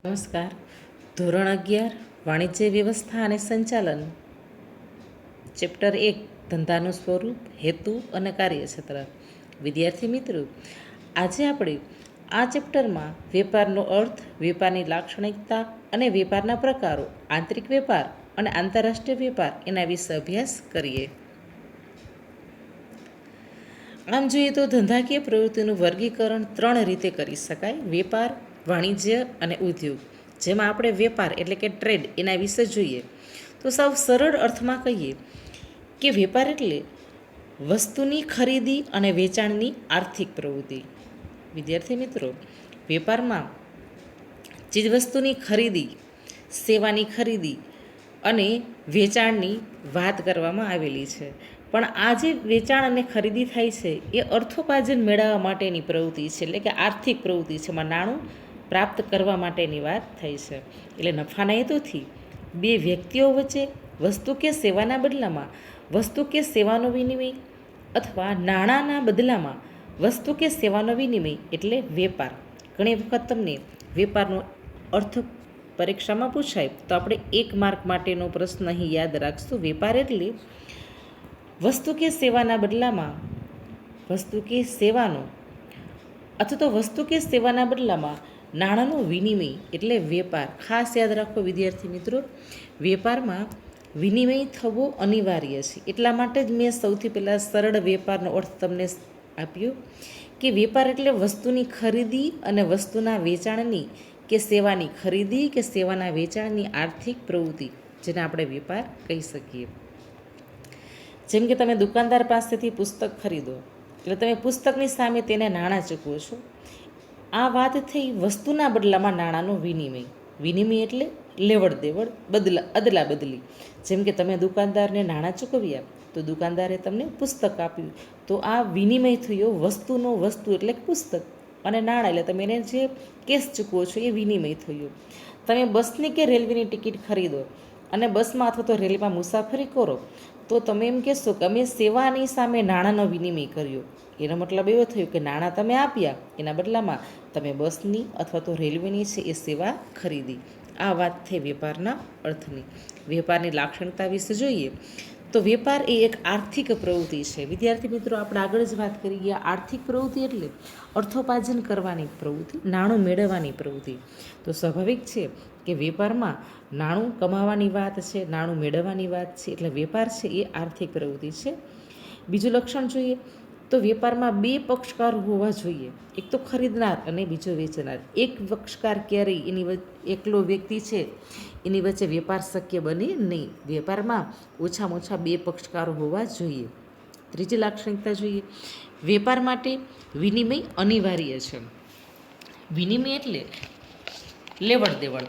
નમસ્કાર. ધોરણ 11 વાણિજ્ય વ્યવસ્થા અને સંચાલન, ચેપ્ટર 1 ધંધાનું સ્વરૂપ, હેતુ અને કાર્યક્ષેત્ર. વિદ્યાર્થી મિત્રો, આજે આપણે આ ચેપ્ટરમાં વેપારનો અર્થ, વેપારની લાક્ષણિકતા અને વેપારના પ્રકારો, આંતરિક વેપાર અને આંતરરાષ્ટ્રીય વેપાર એના વિશે અભ્યાસ કરીએ. આમ જોઈએ તો ધંધાકીય પ્રવૃત્તિનું વર્ગીકરણ 3 રીતે કરી શકાય: વેપાર, વાણિજ્ય અને ઉદ્યોગ. જેમાં આપણે વેપાર એટલે કે ટ્રેડ એના વિશે જોઈએ તો સાવ સરળ અર્થમાં કહીએ કે વેપાર એટલે વસ્તુની ખરીદી અને વેચાણની આર્થિક પ્રવૃત્તિ. વિદ્યાર્થી મિત્રો, વેપારમાં ચીજવસ્તુની ખરીદી, સેવાની ખરીદી અને વેચાણની વાત કરવામાં આવેલી છે. પણ આ જે વેચાણ અને ખરીદી થાય છે એ અર્થોપાર્જન મેળવવા માટેની પ્રવૃત્તિ છે, એટલે કે આર્થિક પ્રવૃત્તિ છે. એમાં નાણું પ્રાપ્ત કરવા માટેની વાત થઈ છે. એટલે નફાના હેતુથી બે વ્યક્તિઓ વચ્ચે વસ્તુ કે સેવાના બદલામાં વસ્તુ કે સેવાનો વિનિમય અથવા નાણાંના બદલામાં વસ્તુ કે સેવાનો વિનિમય એટલે વેપાર. ઘણી વખત તમને વેપારનો અર્થ પરીક્ષામાં પૂછાય તો આપણે 1 માર્ક માટેનો પ્રશ્ન અહીં યાદ રાખશું. વેપાર એટલે વસ્તુ કે સેવાના બદલામાં વસ્તુ કે સેવાનો અથવા તો વસ્તુ કે સેવાના બદલામાં નાણાંનો વિનિમય એટલે વેપાર. ખાસ યાદ રાખો વિદ્યાર્થી મિત્રો, વેપારમાં વિનિમય થવો અનિવાર્ય છે. એટલા માટે જ મેં સૌથી પહેલાં સરળ વેપારનો અર્થ તમને આપ્યો કે વેપાર એટલે વસ્તુની ખરીદી અને વસ્તુના વેચાણની કે સેવાની ખરીદી કે સેવાના વેચાણની આર્થિક પ્રવૃત્તિ, જેને આપણે વેપાર કહી શકીએ. જેમ કે તમે દુકાનદાર પાસેથી પુસ્તક ખરીદો એટલે તમે પુસ્તકની સામે તેને નાણાં ચૂકવો છો. આ વાત થઈ વસ્તુના બદલામાં નાણાંનો વિનિમય. વિનિમય એટલે લેવડ દેવડ, અદલા બદલી. જેમ કે તમે દુકાનદારને નાણાં ચૂકવ્યા તો દુકાનદારે તમને પુસ્તક આપ્યું, તો આ વિનિમય થયો વસ્તુનો. વસ્તુ એટલે પુસ્તક અને નાણાં એટલે તમે એને જે કેશ ચૂકવો છો એ વિનિમય થયો. તમે બસની કે રેલવેની ટિકિટ ખરીદો અને બસમાં અથવા તો રેલવેમાં મુસાફરી કરો તો તમે એમ કહેશો કે અમે સેવાની સામે નાણાંનો વિનિમય કર્યો. એનો મતલબ એવો થયો કે નાણાં તમે આપ્યા, એના બદલામાં તમે બસની અથવા તો રેલવેની છે એ સેવા ખરીદી. આ વાત થઈ વેપારના અર્થની. વેપારની લાક્ષણિકતા વિશે જોઈએ તો વેપાર એ એક આર્થિક પ્રવૃત્તિ છે. વિદ્યાર્થી મિત્રો, આપણે આગળ જ વાત કરી ગયા. આર્થિક પ્રવૃત્તિ એટલે અર્થોપાર્જન કરવાની પ્રવૃત્તિ, નાણું મેળવવાની પ્રવૃત્તિ. તો સ્વાભાવિક છે કે વેપારમાં નાણું કમાવાની વાત છે, નાણું મેળવવાની વાત છે. એટલે વેપાર છે એ આર્થિક પ્રવૃત્તિ છે. બીજું લક્ષણ જોઈએ તો વેપારમાં 2 પક્ષકાર હોવા જોઈએ. એક તો ખરીદનાર અને બીજો વેચનાર. એક પક્ષકાર ક્યારેય એકલો વ્યક્તિ છે એની વચ્ચે વેપાર શક્ય બને નહીં. વેપારમાં ઓછામાં ઓછા 2 પક્ષકારો હોવા જોઈએ. ત્રીજી લાક્ષણિકતા જોઈએ, વેપાર માટે વિનિમય અનિવાર્ય છે. વિનિમય એટલે લેવડ દેવડ.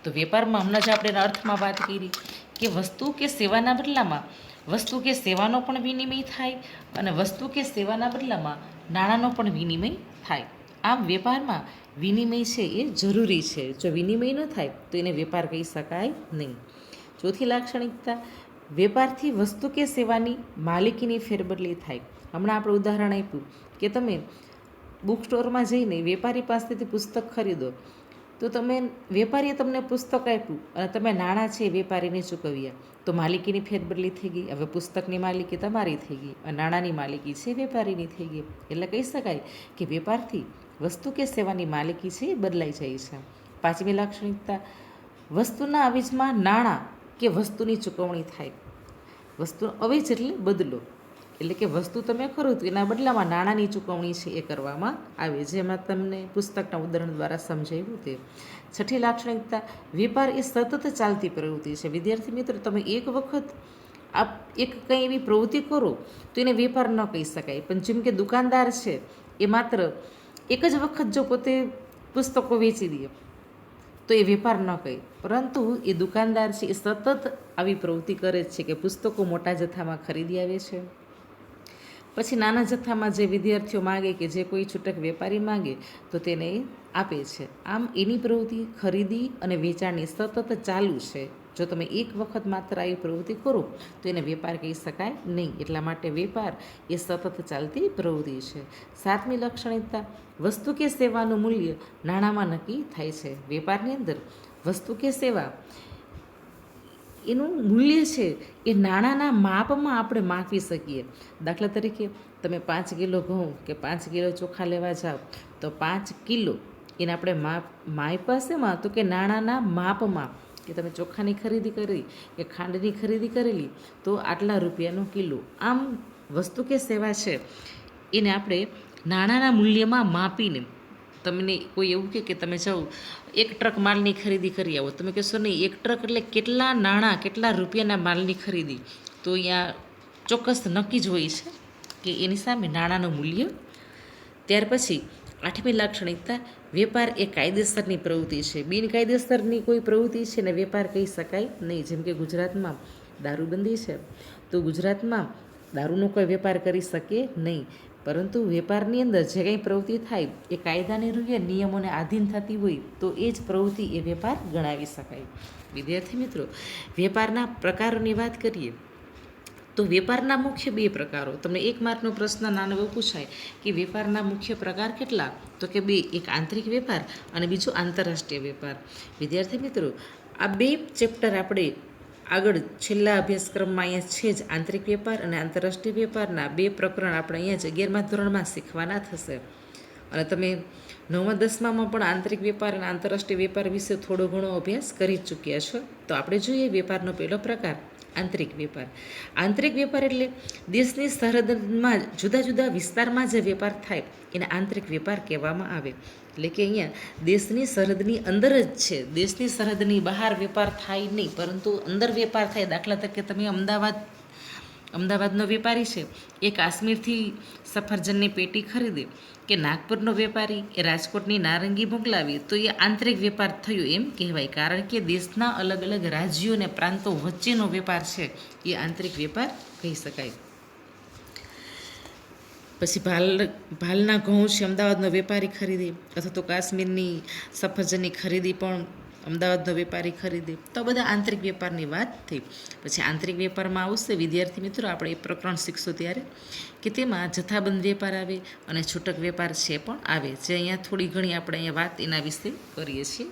તો વેપારમાં હમણાં જ આપણે અર્થમાં વાત કરી કે વસ્તુ કે સેવાના બદલામાં વસ્તુ કે સેવાનો પણ વિનિમય થાય અને વસ્તુ કે સેવાના બદલામાં નાણાંનો પણ વિનિમય થાય. આમ વેપારમાં વિનિમય છે એ જરૂરી છે. જો વિનિમય ન થાય તો એને વેપાર કહી શકાય નહીં. ચોથી લાક્ષણિકતા, વેપારથી વસ્તુ કે સેવાની માલિકીની ફેરબદલી થાય. હમણાં આપણે ઉદાહરણ આપ્યું કે તમે બુક સ્ટોરમાં જઈને વેપારી પાસેથી પુસ્તક ખરીદો તો વેપારીએ તમને પુસ્તક આપ્યું અને તમે નાણાં છે એ વેપારીને ચૂકવ્યા, તો માલિકીની ફેરબદલી થઈ ગઈ. હવે પુસ્તકની માલિકી તમારી થઈ ગઈ અને નાણાંની માલિકી છે વેપારીની થઈ ગઈ. એટલે કહી શકાય કે વેપારથી વસ્તુ કે સેવાની માલિકી છે એ બદલાઈ જાય છે. પાંચમી લાક્ષણિકતા, વસ્તુના અવેજમાં નાણાં કે વસ્તુની ચૂકવણી થાય. વસ્તુનો અવેજ એટલે બદલો, એટલે કે વસ્તુ તમે ખરીદો એના બદલામાં નાણાંની ચૂકવણી છે એ કરવામાં આવે, જેમાં તમને પુસ્તકના ઉદાહરણ દ્વારા સમજાવ્યું તે. છઠ્ઠી લાક્ષણિકતા, વેપાર એ સતત ચાલતી પ્રવૃત્તિ છે. વિદ્યાર્થી મિત્રો, તમે એક વખત કંઈ એવી પ્રવૃત્તિ કરો તો એને વેપાર ન કહી શકાય. પણ જેમ કે દુકાનદાર છે એ માત્ર એક જ વખત જો પોતે પુસ્તકો વેચી દે તો એ વેપાર ન કહે, પરંતુ એ દુકાનદાર છે એ સતત આવી પ્રવૃત્તિ કરે છે કે પુસ્તકો મોટા જથ્થામાં ખરીદી આવે છે, પછી નાના જથ્થામાં જે વિદ્યાર્થીઓ માગે કે જે કોઈ છૂટક વેપારી માગે તો તેને આપે છે. આમ એની પ્રવૃત્તિ ખરીદી અને વેચાણની સતત ચાલુ છે. જો તમે એક વખત માત્ર આવી પ્રવૃત્તિ કરો તો એને વેપાર કહી શકાય નહીં. એટલા માટે વેપાર એ સતત ચાલતી પ્રવૃત્તિ છે. 7મી લાક્ષણિકતા, વસ્તુ કે સેવાનું મૂલ્ય નાણાંમાં નક્કી થાય છે. વેપારની અંદર વસ્તુ કે સેવા એનું મૂલ્ય છે એ નાણાંના માપમાં આપણે માપી શકીએ. દાખલા તરીકે તમે 5 કિલો ઘઉં કે 5 કિલો ચોખા લેવા જાઓ તો 5 કિલો એને આપણે માપ્યા શેમાં? તો કે નાણાંના માપમાં, કે તમે ચોખાની ખરીદી કરી કે ખાંડની ખરીદી કરેલી તો આટલા રૂપિયાનો કિલો. આમ વસ્તુ કે સેવા છે એને આપણે નાણાંના મૂલ્યમાં માપીને, તમને કોઈ એવું કે તમે જાઓ 1 ટ્રક માલની ખરીદી કરી આવો, તમે કહેશો નહીં 1 ટ્રક એટલે કેટલા નાણાં, કેટલા રૂપિયાના માલની ખરીદી, તો અહીંયા ચોક્કસ નક્કી જ હોય છે કે એની સામે નાણાંનું મૂલ્ય. ત્યાર પછી 8મી લાક્ષણિકતા, વેપાર એ કાયદેસરની પ્રવૃત્તિ છે. બિનકાયદેસરની કોઈ પ્રવૃત્તિ છે ને વેપાર કહી શકાય નહીં. જેમ કે ગુજરાતમાં દારૂબંધી છે તો ગુજરાતમાં દારૂનો કોઈ વેપાર કરી શકે નહીં, પરંતુ વેપારની અંદર જે કંઈ પ્રવૃત્તિ થાય એ કાયદાની રૂએ નિયમોને આધીન થતી હોય તો એ જ પ્રવૃત્તિ એ વેપાર ગણાવી શકાય. વિદ્યાર્થી મિત્રો, વેપારના પ્રકારોની વાત કરીએ તો વેપારના મુખ્ય 2 પ્રકારો. તમને 1 માર્કનો પ્રશ્ન નાનો એવો પૂછાય કે વેપારના મુખ્ય પ્રકાર કેટલા? તો કે 2, એક આંતરિક વેપાર અને બીજો આંતરરાષ્ટ્રીય વેપાર. વિદ્યાર્થી મિત્રો, આ 2 ચેપ્ટર આપણે આગળ છેલ્લા અભ્યાસક્રમમાં અહીંયા છે જ આંતરિક વેપાર અને આંતરરાષ્ટ્રીય વેપારના 2 પ્રકરણ આપણે અહીંયા જ 11મા ધોરણમાં શીખવાના થશે. અને તમે 9મા 10મામાં પણ આંતરિક વેપાર અને આંતરરાષ્ટ્રીય વેપાર વિશે થોડો ઘણો અભ્યાસ કરી ચૂક્યા છો. તો આપણે જોઈએ વેપારનો પહેલો પ્રકાર, આંતરિક વેપાર. આંતરિક વેપાર એટલે દેશની સરહદમાં જુદા જુદા વિસ્તારમાં જે વેપાર થાય એને આંતરિક વેપાર કહેવામાં આવે. એટલે કે અહીંયા દેશની સરહદની અંદર જ છે, દેશની સરહદની બહાર વેપાર થાય નહીં, પરંતુ અંદર વેપાર થાય. દાખલા તરીકે તમે અમદાવાદનો વેપારી છે એ કાશ્મીરથી સફરજનની પેટી ખરીદે, કે નાગપુરનો વેપારી એ રાજકોટની નારંગી મોકલાવી, તો એ આંતરિક વેપાર થયો એમ કહેવાય. કારણ કે દેશના અલગ અલગ રાજ્યો અને પ્રાંતો વચ્ચેનો વેપાર છે એ આંતરિક વેપાર કહી શકાય. પછી ભાલના ઘઉં છે અમદાવાદનો વેપારી ખરીદે, અથવા તો કાશ્મીરની સફરજનની ખરીદી પણ અમદાવાદનો વેપારી ખરીદે, તો બધા આંતરિક વેપારની વાત થઈ. પછી આંતરિક વેપારમાં આવશે વિદ્યાર્થી મિત્રો, આપણે એ પ્રકરણ શીખશું ત્યારે, કે તેમાં જથ્થાબંધ વેપાર આવે અને છૂટક વેપાર છે પણ આવે, જે અહીંયા થોડી ઘણી આપણે અહીંયા વાત એના વિશે કરીએ છીએ.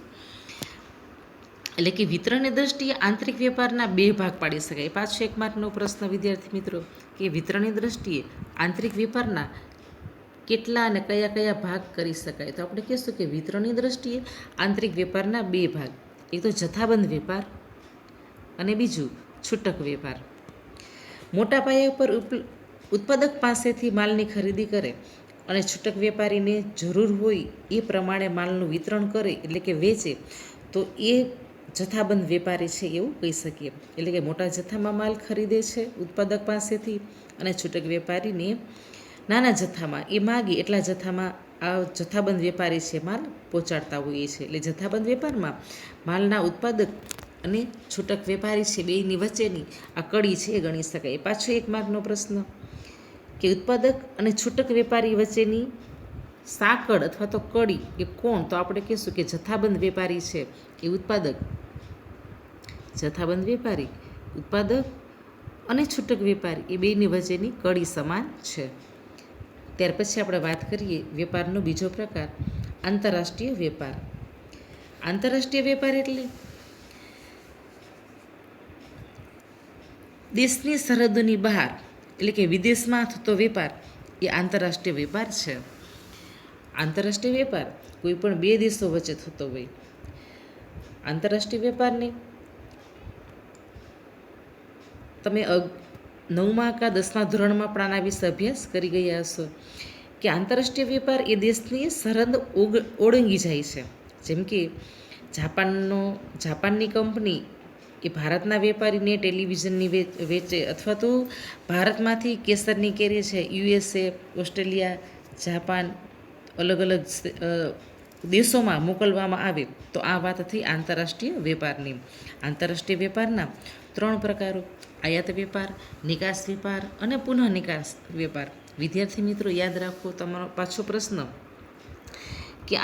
એટલે કે વિતરણની દ્રષ્ટિએ આંતરિક વેપારના 2 ભાગ પાડી શકાય. પાછો 1 માર્કનો પ્રશ્ન વિદ્યાર્થી મિત્રો, કે વિતરણની દ્રષ્ટિએ આંતરિક વેપારના કેટલા અને કયા કયા ભાગ કરી શકાય? તો આપણે કહીશું કે વિતરણની દ્રષ્ટિએ આંતરિક વેપારના 2 ભાગ, એક તો જથ્થાબંધ વેપાર અને બીજું છૂટક વેપાર. મોટા પાયા પર ઉત્પાદક પાસેથી માલની ખરીદી કરે અને છૂટક વેપારીને જરૂર હોય એ પ્રમાણે માલનું વિતરણ કરે, એટલે કે વેચે, તો એ જથ્થાબંધ વેપારી છે એવું કહી શકીએ. એટલે કે મોટા જથ્થામાં માલ ખરીદે છે ઉત્પાદક પાસેથી અને છૂટક વેપારીને નાના જથ્થામાં એ માગે એટલા જથ્થામાં આ જથ્થાબંધ વેપારી છે માલ પહોંચાડતા હોઈએ છે. એટલે જથ્થાબંધ વેપારમાં માલના ઉત્પાદક અને છૂટક વેપારી છે બેની વચ્ચેની આ કડી છે એ ગણી શકાય. પાછો 1 માર્કનો પ્રશ્ન, કે ઉત્પાદક અને છૂટક વેપારી વચ્ચેની સાંકળ અથવા તો કડી એ કોણ? તો આપણે કહીશું કે જથ્થાબંધ વેપારી છે એ ઉત્પાદક, જથ્થાબંધ વેપારી ઉત્પાદક અને છૂટક વેપારી એ બેની વચ્ચેની કડી સમાન છે. ત્યાર પછી આપણે વાત કરીએ વેપારનો બીજો પ્રકાર, આંતરરાષ્ટ્રીય વેપાર. આંતરરાષ્ટ્રીય વેપાર એટલે દેશની સરહદોની બહાર, એટલે કે વિદેશમાં થતો વેપાર એ આંતરરાષ્ટ્રીય વેપાર છે. આંતરરાષ્ટ્રીય વેપાર કોઈ પણ 2 દેશો વચ્ચે થતો હોય. આંતરરાષ્ટ્રીય વેપારને તમે 9મા કે 10મા ધોરણમાં પણ આના વિશે અભ્યાસ કરી ગયા હશો, કે આંતરરાષ્ટ્રીય વેપાર એ દેશની સરહદ ઓળંગી જાય છે. જેમ કે જાપાનની કંપની એ ભારતના વેપારીને ટેલિવિઝનની વેચે, અથવા તો ભારતમાંથી કેસરની કેરી છે USA, ઓસ્ટ્રેલિયા, જાપાન અલગ અલગ દેશોમાં મોકલવામાં આવે, તો આ વાત થઈ આંતરરાષ્ટ્રીય વેપારની. આંતરરાષ્ટ્રીય વેપારના 3 પ્રકારો, આયાત વેપાર, નિકાસ વેપાર અને પુનઃ નિકાસ વેપાર. વિદ્યાર્થી મિત્રો યાદ રાખો તમારો પાછો પ્રશ્ન, કે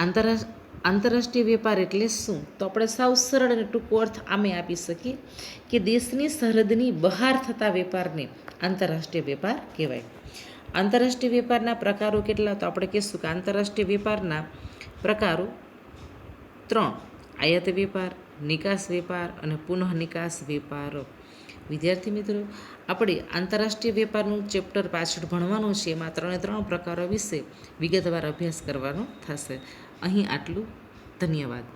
આંતરરાષ્ટ્રીય વેપાર એટલે શું? તો આપણે સાવ સરળ અને ટૂંકો અર્થ આમે આપી શકીએ કે દેશની સરહદની બહાર થતા વેપારને આંતરરાષ્ટ્રીય વેપાર કહેવાય. આંતરરાષ્ટ્રીય વેપારના પ્રકારો કેટલા? તો આપણે કહીશું કે આંતરરાષ્ટ્રીય વેપારના પ્રકારો 3: આયાત વેપાર, નિકાસ વેપાર અને પુનઃ નિકાસ વેપાર. વિદ્યાર્થી મિત્રો, આપણે આંતરરાષ્ટ્રીય વેપારનું ચેપ્ટર પાછળ ભણવાનું છે. એમાં 3 પ્રકારો વિશે વિગતવાર અભ્યાસ કરવાનો થશે. અહીં આટલું. ધન્યવાદ.